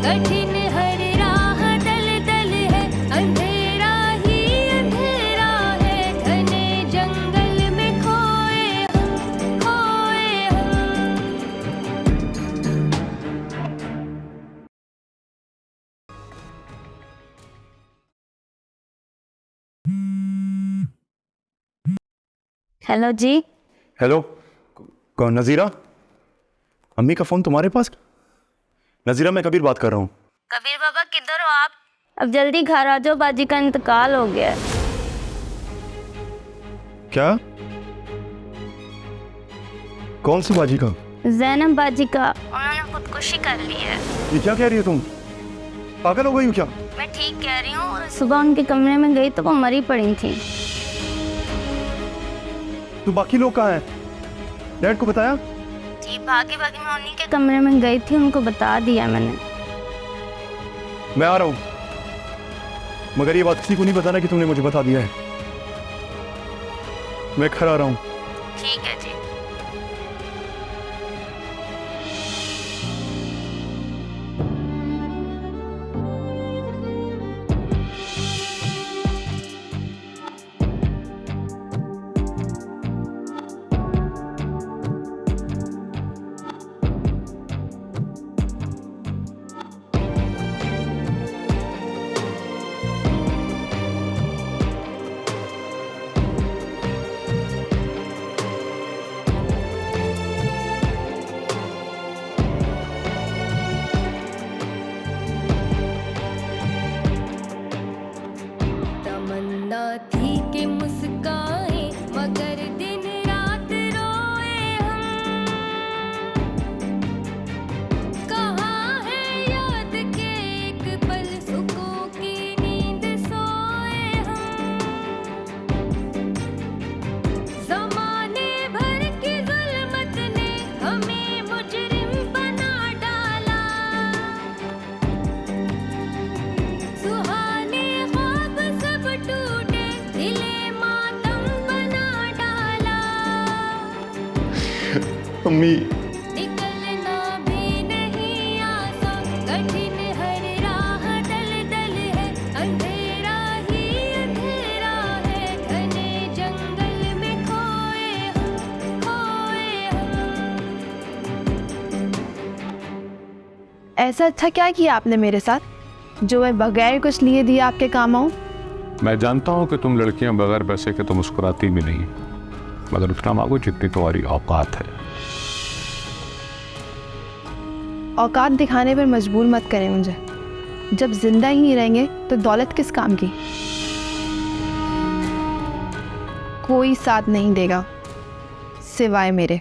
कठिन हर राह दल दल है, अंधेरा ही अंधेरा है, घने जंगल में खोए हम, खोए हम। हेलो जी। हेलो, कौन? नज़ीरा? अम्मी का फ़ोन तुम्हारे पास? नज़ीरा, मैं कबीर बात कर रहा हूँ। कबीर बाबा किधर हो आप? अब जल्दी घर आ जाओ, बाजी का इंतकाल हो गया है। क्या? कौन सी बाजी का? जैनब बाजी का। उन्होंने खुदकुशी कर ली है। ये क्या कह रही हो तुम? पागल हो गई हो क्या? मैं ठीक कह रही हूँ। सुबह उनके कमरे में गई तो वो मरी पड़ी थी। तो बाकी लोग कहाँ हैं? डैड को बताया? जी भागी भागी मैं उन्हीं के कमरे में गई थी, उनको बता दिया मैंने। मैं आ रहा हूँ, मगर ये बात किसी को नहीं बताना कि तुमने मुझे बता दिया है। मैं घर आ रहा हूँ। ठीक है जी। तमन्ना थी कि मुस्काए, मगर दिन रात रोए हम। कहाँ है याद के एक पल सुकून की नींद सोए हम। ज़माने भर की ज़ुल्मत ने हमें मुजरिम बना डाला। सुहाने ख्वाब सब टूटे, दिले मातम बना डाला। अम्मी, निकलना भी नहीं आसान, कठिन हर राह दल दल है, अंधेरा ही अंधेरा है, घने जंगल में खोए हम, खोए हम। ऐसा अच्छा क्या किया आपने मेरे साथ जो मैं बगैर कुछ लिए दिए आपके काम आऊं? मैं जानता हूँ कि तुम लड़कियां बगैर पैसे के तो मुस्कुराती भी नहीं, मगर उतना मांगो जितनी तुम्हारी औकात है। औकात दिखाने पर मजबूर मत करें मुझे। जब जिंदा ही नहीं रहेंगे तो दौलत किस काम की? कोई साथ नहीं देगा सिवाय मेरे।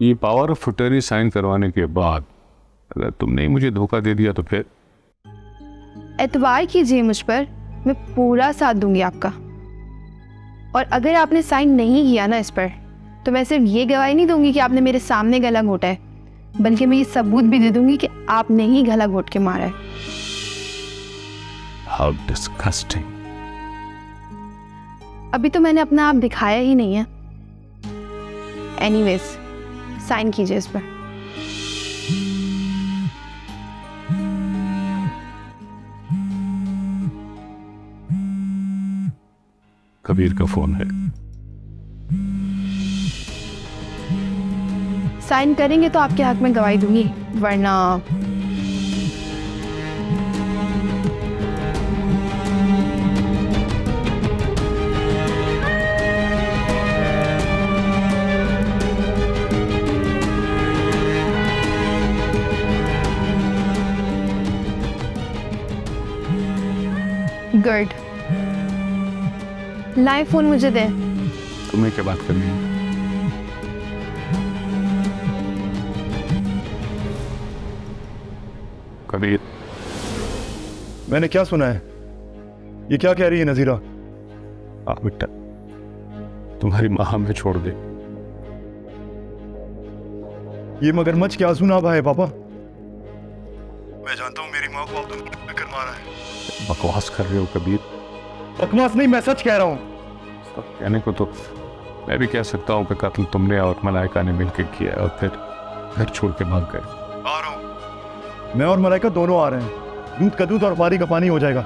ये पावर ऑफ अटर्नी साइन करवाने के बाद अगर तुमने ही मुझे धोखा दे दिया तो फिर? एतबार कीजिए मुझ पर, मैं पूरा साथ दूंगी आपका। और अगर आपने साइन नहीं किया ना इस पर, तो मैं सिर्फ ये गवाही नहीं दूंगी कि आपने मेरे सामने गला घोटा है, बल्कि मैं ये सबूत भी दे दूंगी कि आपने ही गला घोट के मारा है। How disgusting. अभी तो मैंने अपना आप दिखाया ही नहीं है। एनीवेज, साइन कीजिए इस पर। कबीर का फोन है। साइन करेंगे तो आपके हक में गवाही दूंगी, वरना गुड। लाए फोन मुझे दे। तुम्हें क्या बात करनी है? कबीर, मैंने क्या सुना है? ये क्या कह रही है नज़ीरा? बेटा, तुम्हारी माँ हमें छोड़ दे। ये मगरमच्छ के आंसू ना बहाए पापा। मैं जानता हूँ मेरी माँ को आप दोनों ने कर मारा है। बकवास कर रहे हो कबीर। बकवास नहीं, मैं सच कह रहा हूँ। सब कहने को तो मैं भी कह सकता हूँ कि कत्ल तुमने और मलाइका ने मिलकर किया और फिर घर छोड़ के भाग गए। आ रहा हूँ। मैं और मलाइका दोनों आ रहे हैं, दूध का दूध और पानी का पानी हो जाएगा।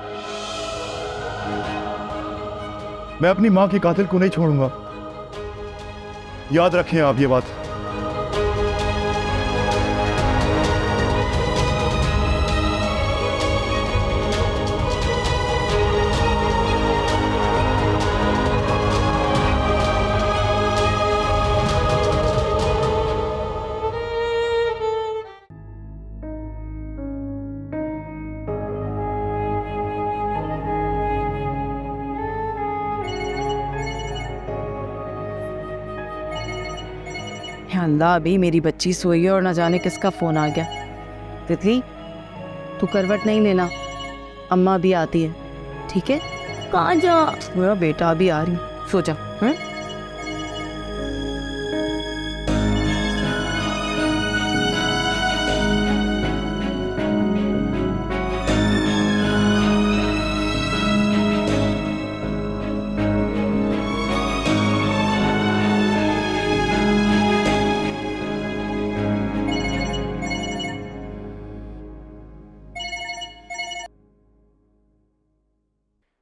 मैं अपनी माँ के कातिल को नहीं छोड़ूंगा, याद रखें आप ये बात। अल्लाह, अभी मेरी बच्ची सोई है और न जाने किसका फोन आ गया। तितली, तू करवट नहीं लेना, अम्मा भी आती है, ठीक है? कहाँ जा? मेरा बेटा भी आ रही, सो जा।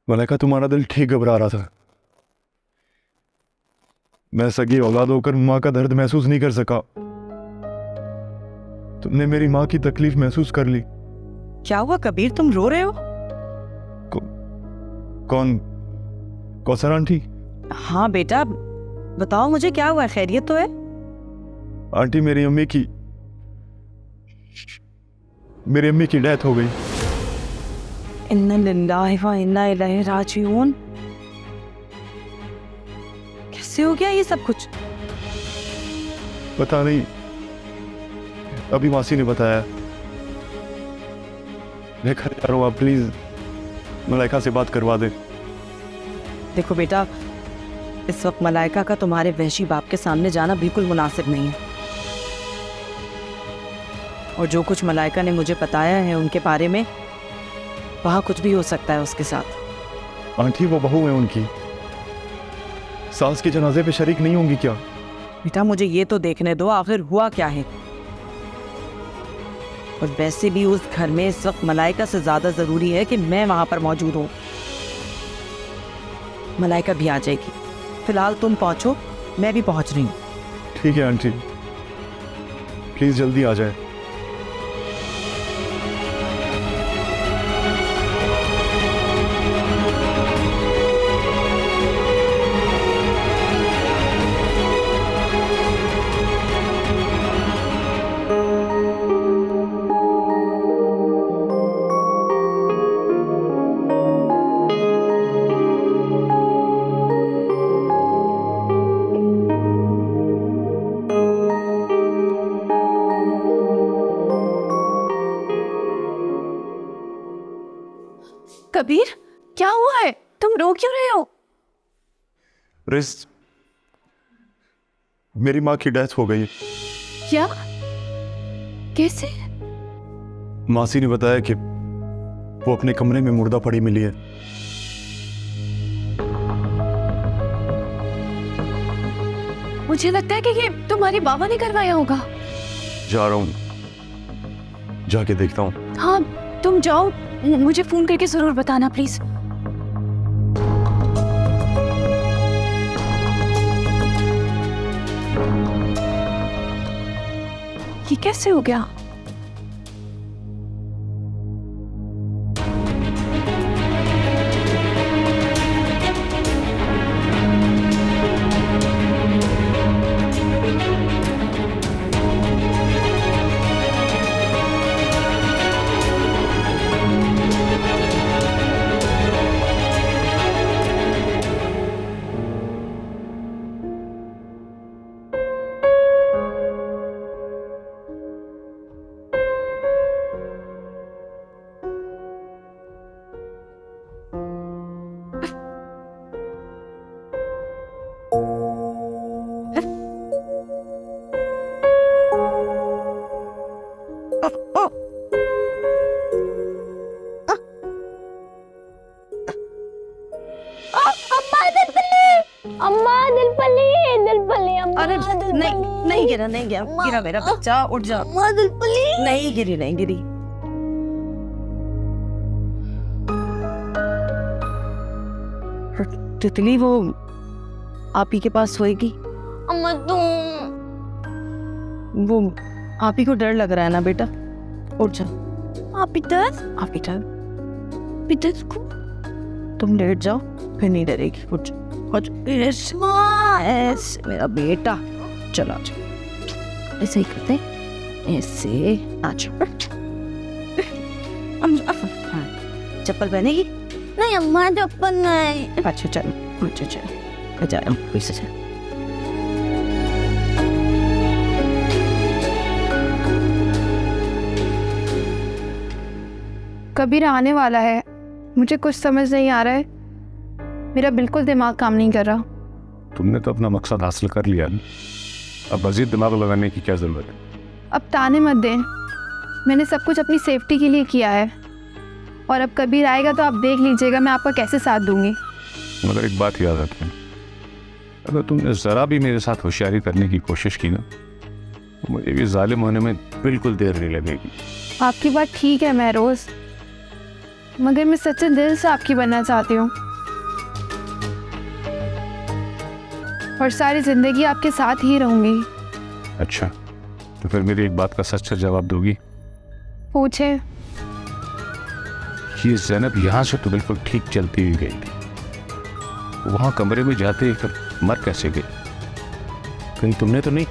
मलाइका, तुम्हारा दिल ठीक घबरा रहा था। मैं सगी औलाद होकर माँ का दर्द महसूस नहीं कर सका। तुमने मेरी माँ की तकलीफ महसूस कर ली। क्या हुआ कबीर, तुम रो रहे हो? कौन? कौसर आंटी? हाँ बेटा, बताओ मुझे, क्या हुआ? खैरियत तो है? आंटी, मेरी अम्मी की डेथ हो गई। इन्ना लिल्लाहि व इन्ना इलैहि राजिऊन। कैसे हो गया ये सब कुछ? पता नहीं, अभी मासी ने बताया। मैं घर जा रहा हूँ, आप प्लीज मलाइका से बात करवा दे। देखो बेटा, इस वक्त मलाइका का तुम्हारे वहशी बाप के सामने जाना बिल्कुल मुनासिब नहीं है। और जो कुछ मलाइका ने मुझे बताया है उनके बारे में, वहाँ कुछ भी हो सकता है उसके साथ। आंटी, वो बहू है उनकी, सास के जनाजे पे शरीक नहीं होंगी क्या? बेटा मुझे ये तो देखने दो, आखिर हुआ क्या है। और वैसे भी उस घर में इस वक्त मलाइका से ज्यादा जरूरी है कि मैं वहां पर मौजूद हूँ। मलाइका भी आ जाएगी, फिलहाल तुम पहुंचो, मैं भी पहुंच रही हूँ। ठीक है आंटी, प्लीज जल्दी आ जाए। कबीर, क्या हुआ है? तुम रो क्यों रहे हो? रिस, मेरी माँ की डेथ हो गई। क्या? कैसे? मासी ने बताया कि वो अपने कमरे में मुर्दा पड़ी मिली है। मुझे लगता है कि ये तुम्हारे बाबा ने करवाया होगा। जा रहा हूँ, जाके देखता हूँ। हाँ, तुम जाओ, मुझे फोन करके जरूर बताना प्लीज। ये कैसे हो गया? अरे नहीं नहीं गिरा, नहीं गिरा, गिरा मेरा बच्चा, उठ जा। नहीं गिरी, नहीं गिरी, तितली वो आप ही के पास सोएगी? अम्मा तुम वो आप ही को डर लग रहा है ना बेटा? उठ जा। आप इधर आप इधर इधर को तुम लेट जाओ, फिर नहीं डरेगी। उठ जा, उठ जा। ऐसे मेरा बेटा, चलो आ जाओ। ऐसे ही करते, ऐसे आ जाओ। हाँ, चप्पल पहनेगी? नहीं अम्मा चप्पल नहीं। अच्छा चलो, अच्छा चलो, जा पैसे चल। कबीर आने वाला है, मुझे कुछ समझ नहीं आ रहा है, मेरा बिल्कुल दिमाग काम नहीं कर रहा। तुमने तो अपना मकसद हासिल कर लिया ना, अब मजीद दिमाग लगाने की क्या ज़रूरत है? अब ताने मत दें, मैंने सब कुछ अपनी सेफ्टी के लिए किया है, और अब कबीर आएगा तो आप देख लीजिएगा मैं आपका कैसे साथ दूंगी। मगर एक बात याद रखें, अगर तुमने ज़रा भी मेरे साथ होशियारी करने की कोशिश की ना, तो मुझे भी जालिम होने में बिल्कुल देर नहीं लगेगी। आपकी बात ठीक है महरोज, मगर मैं सच्चे दिल से आपकी बनना चाहती हूँ और सारी जिंदगी आपके साथ ही रहूंगी। अच्छा, तो फिर मेरी एक बात का सच जवाब दोगी? पूछे। ये ज़ैनब यहाँ से तो बिल्कुल ठीक चलती हुई गई थी, वहाँ कमरे में जाते ही फिर मर कैसे गई? कहीं तुमने तो नहीं?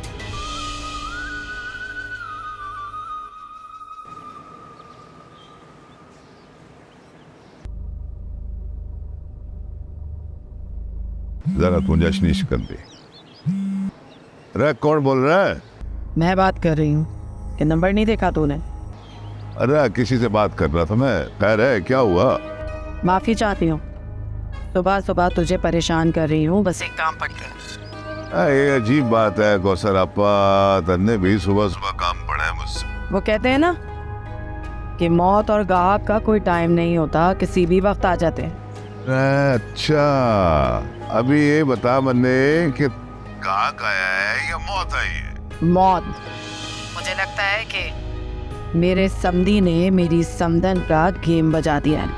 जरा गुंजाइश कर दे। अरे कौन बोल रहा है? मैं बात कर रही हूँ, ये नंबर नहीं देखा तूने? अरे किसी से बात कर रहा था मैं। खैर है, क्या हुआ? माफ़ी चाहती हूँ, सुबह सुबह तुझे परेशान कर रही हूँ, बस एक काम पड़ गया। ये अजीब बात है कौसर आपा, तन्ने भी सुबह सुबह काम पड़ा है मुझसे। वो कहते हैं ना कि मौत और गाहक का कोई टाइम नहीं होता, किसी भी वक्त आ जाते हैं। अच्छा, अभी ये बता मन्ने कि गाहक आया है या मौत आई है? मौत। मुझे लगता है कि मेरे समधी ने मेरी समधन का गेम बजा दिया है।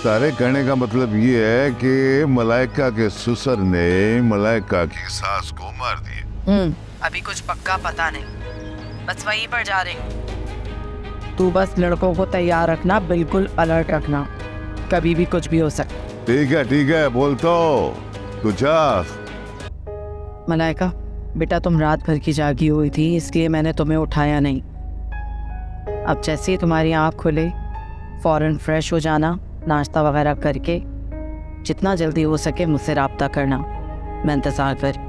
तारे कहने का मतलब ये है कि मलाइका के ससुर ने मलाइका की सास को मार दिया। अभी कुछ पक्का पता नहीं, बस वहीं पर जा रही हूँ। तू बस लड़कों को तैयार रखना, बिल्कुल अलर्ट रखना, कभी भी कुछ भी हो सकता। ठीक है, बोल तो कुछ। मलाइका बेटा, तुम रात भर की जागी हुई थी, इसलिए मैंने तुम्हें उठाया नहीं। अब जैसे ही तुम्हारी आँख खुले फौरन फ्रेश हो जाना, नाश्ता वगैरह करके जितना जल्दी हो सके मुझसे राब्ता करना, मैं इंतज़ार कर।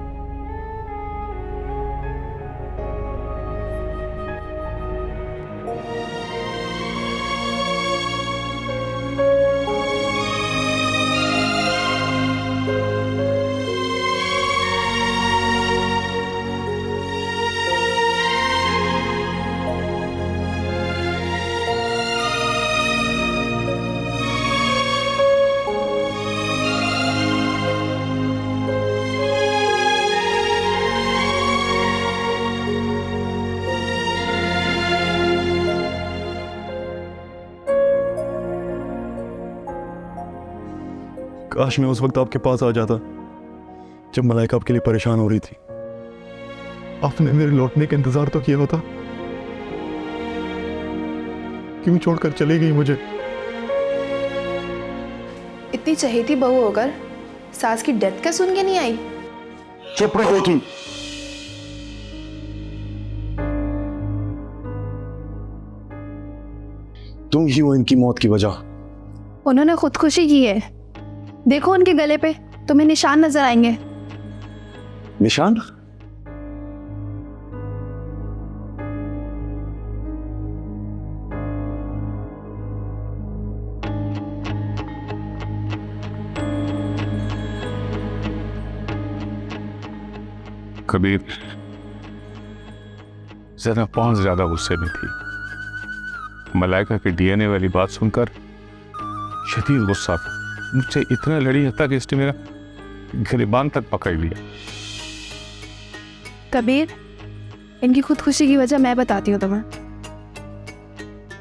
काश मैं उस वक्त आपके पास आ जाता जब मलाइका आपके लिए परेशान हो रही थी। आपने मेरे लौटने का इंतजार तो किया होता। क्यों छोड़कर चली गई मुझे? इतनी चहेती बहू होकर सास की डेथ का सुन के नहीं आई? चुप रहो तुम। तुम ही हो इनकी मौत की वजह। उन्होंने खुदकुशी की है, देखो उनके गले पे तुम्हें निशान नजर आएंगे। निशान? कबीर, ज़ैनब बहुत ज़्यादा गुस्से में थी। मलाइका के डीएनए वाली बात सुनकर शदीद गुस्सा था, मुझसे इतना लड़ी हत्या कि इसने मेरा गिरबान तक पकड़ लिया। कबीर, इनकी खुदकुशी की वजह मैं बताती हूँ तुम्हें।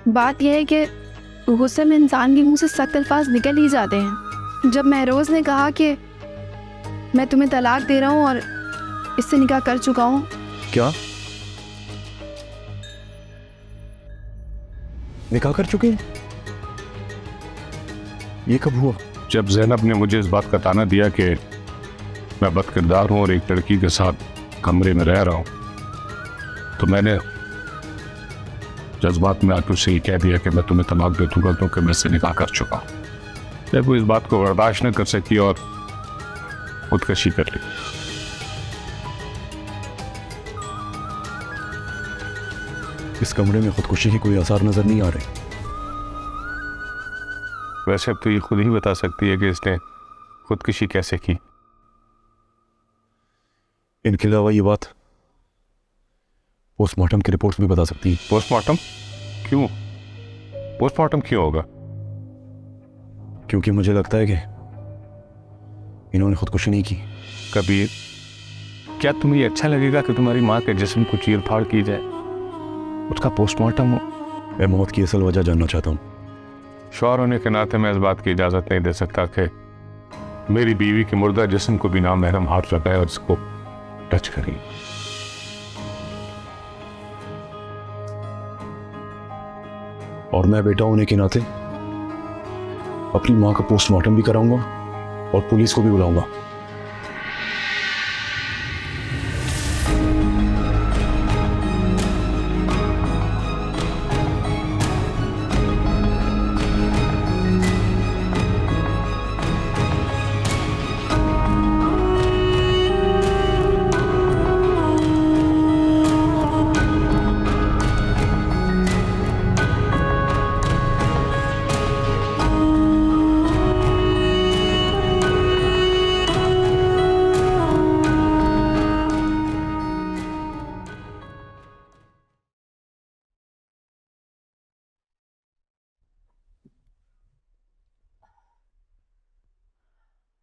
बात यह है कि गुस्से में इंसान के मुंह से सख्त अल्फाज निकल ही जाते हैं। जब महरोज ने कहा कि मैं तुम्हें तलाक दे रहा हूँ और इससे निकाह कर चुका हूँ। क्या निकाह कर चुके हैं? ये कब हुआ? जब जैनब ने मुझे इस बात का ताना दिया कि मैं बदकिरदार हूँ और एक लड़की के साथ कमरे में रह रहा हूँ, तो मैंने जज्बात में आकर उससे ये कह दिया कि मैं तुम्हें तलाक दे दूंगा क्योंकि मैं इससे निकाह कर चुका हूँ। जब वो इस बात को बर्दाश्त न कर सकी और खुदकशी कर ली। इस कमरे में खुदकुशी के कोई आसार नजर नहीं आ रहे। वैसे अब तो ये खुद ही बता सकती है कि इसने खुदकशी कैसे की। इनके अलावा ये बात पोस्टमार्टम की रिपोर्ट्स भी बता सकती है। पोस्टमार्टम क्यों? पोस्टमार्टम क्यों होगा? क्योंकि मुझे लगता है कि इन्होंने खुदकुशी नहीं की। कबीर, क्या तुम्हें ये अच्छा लगेगा कि तुम्हारी माँ के जिस्म को चीर फाड़ की जाए, उसका पोस्टमार्टम हो? मैं मौत की असल वजह जानना चाहता हूँ। शौहर होने के नाते मैं इस बात की इजाज़त नहीं दे सकता कि मेरी बीवी के मुर्दा जिस्म को भी नामहरम हाथ लगाए और इसको टच करें। और मैं बेटा होने के नाते अपनी माँ का पोस्टमार्टम भी कराऊंगा और पुलिस को भी बुलाऊंगा।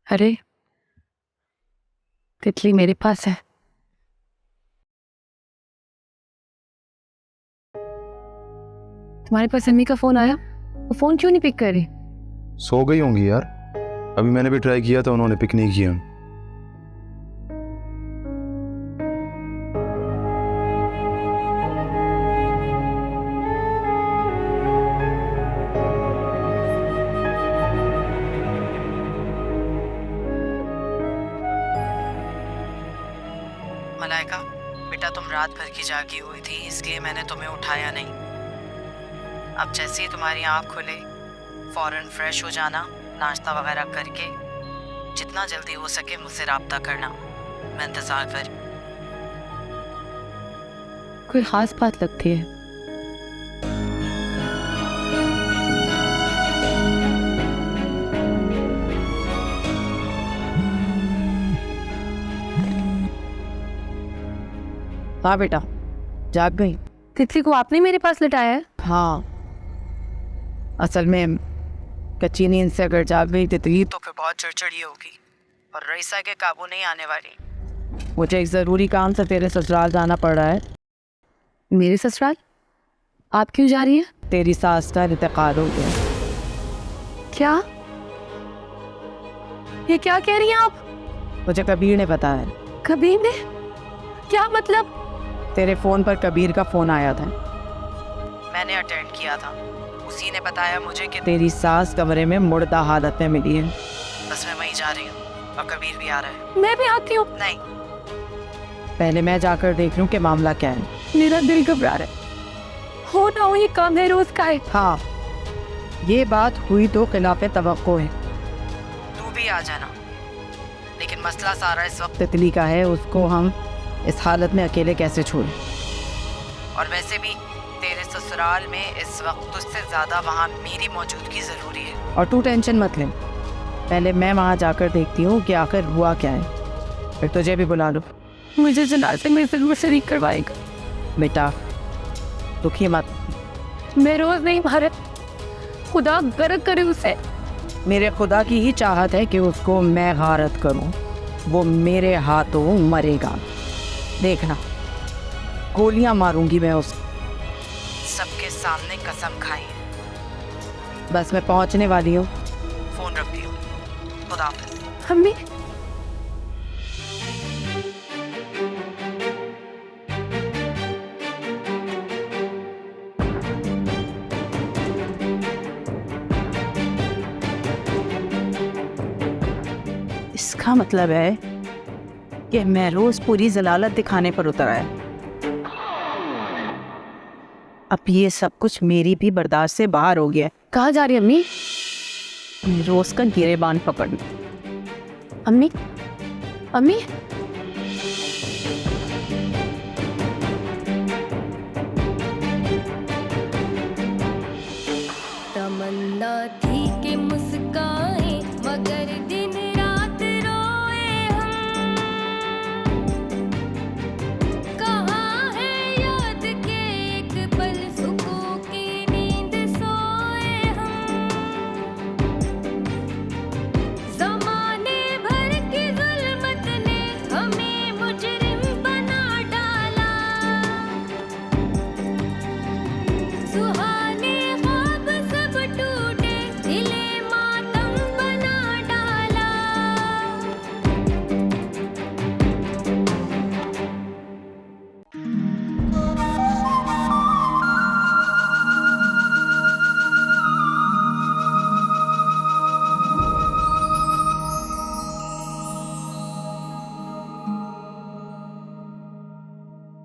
अरे तितली मेरे पास है। तुम्हारे पास अम्मी का फोन आया? वो फोन क्यों नहीं पिक कर रही? सो गई होंगी यार। अभी मैंने भी ट्राई किया था, उन्होंने पिक नहीं किया। मलाइका बेटा, तुम रात भर की जागी हुई थी, इसलिए मैंने तुम्हें उठाया नहीं। अब जैसे ही तुम्हारी आँख खुले फौरन फ्रेश हो जाना, नाश्ता वगैरह करके जितना जल्दी हो सके मुझसे राब्ता करना। मैं इंतज़ार कर। कोई खास बात लगती है? हाँ बेटा, जाग गई? तितली को आपने मेरे पास लिटाया है? हाँ, असल में कच्ची नींद से अगर जाग गई तितली तो फिर बहुत चिड़चिड़ी होगी और रईसा के काबू नहीं आने वाली। मुझे एक ज़रूरी काम से तेरे ससुराल जाना पड़ रहा है। मेरे ससुराल? आप क्यों जा रही हैं? तेरी सास का इंतकाल हो गया। क्या? ये क्या कह रही हैं आप? मुझे कबीर ने बताया। कबीर ने? क्या मतलब? तेरे फ़ोन पर कबीर का फ़ोन आया था, मैंने अटेंड किया था। उसी ने बताया मुझे कि तेरी सास कमरे में मुर्दा हालत में मिली है। बस मैं वहीं जा रही हूँ और कबीर भी आ रहा है। मैं भी आती हूँ। नहीं, पहले मैं जाकर देख लूँ कि मामला क्या है। मेरा दिल घबरा रहा है। हो ना हो ये काम है रोज का है। हाँ, ये बात हुई तो खिलाफ तवक्को है। तू भी आ जाना, लेकिन मसला सारा इस वक्त तितली का है। उसको हम इस हालत में अकेले कैसे छोड़ें? और वैसे भी तेरे ससुराल में इस वक्त तुझसे ज़्यादा वहाँ मेरी मौजूदगी ज़रूरी है। और तू टेंशन मत ले, पहले मैं वहाँ जाकर देखती हूँ कि आखिर हुआ क्या है, फिर तुझे भी बुला लूँ। मुझे जनाजे में ज़रूर शरीक करवाएगा। बेटा दुखी मत। मैं रोज नहीं भारत, खुदा गर्क करे उसे। मेरे खुदा की ही चाहत है कि उसको मैं गारत करूं। वो मेरे हाथों मरेगा, देखना। गोलियां मारूंगी मैं उसे, सबके सामने कसम खाई है। बस मैं पहुंचने वाली हूँ, फोन रखती हूँ। खुदा हाफिज़। अम्मी, इसका मतलब है कि महरोज पूरी जलालत दिखाने पर उतर आया। अब ये सब कुछ मेरी भी बर्दाश्त से बाहर हो गया। कहाँ जा रही है अम्मी? महरोज का गिरेबान पकड़ना। अम्मी, अम्मी,